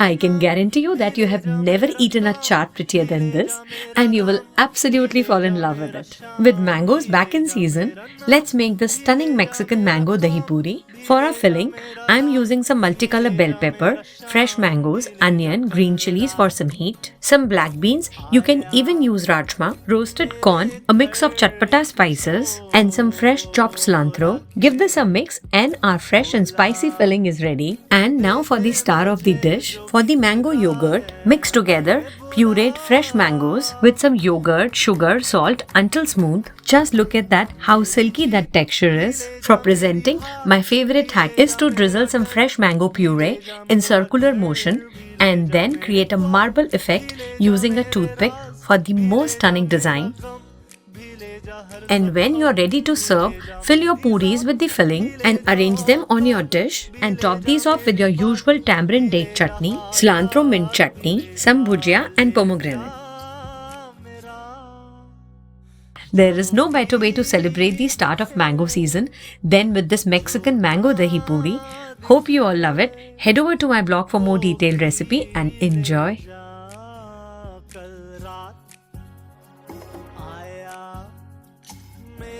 I can guarantee you that you have never eaten a chaat prettier than this, and you will absolutely fall in love with it. With mangoes back in season, let's make this stunning Mexican mango dahi puri. For our filling, I'm using some multicolor bell pepper, fresh mangoes, onion, green chilies for some heat, some black beans, you can even use rajma, roasted corn, a mix of chatpata spices, and some fresh chopped cilantro. Give this a mix and our fresh and spicy filling is ready. And now for the star of the dish. For the mango yogurt, mix together pureed fresh mangoes with some yogurt, sugar, salt until smooth. Just look at that, how silky that texture is. For presenting, my favorite hack is to drizzle some fresh mango puree in circular motion and then create a marble effect using a toothpick for the most stunning design. And when you're ready to serve, fill your puris with the filling and arrange them on your dish and top these off with your usual tamarind date chutney, cilantro mint chutney, some bhujiya and pomegranate. There is no better way to celebrate the start of mango season than with this Mexican mango dahi puri. Hope you all love it. Head over to my blog for more detailed recipe and enjoy.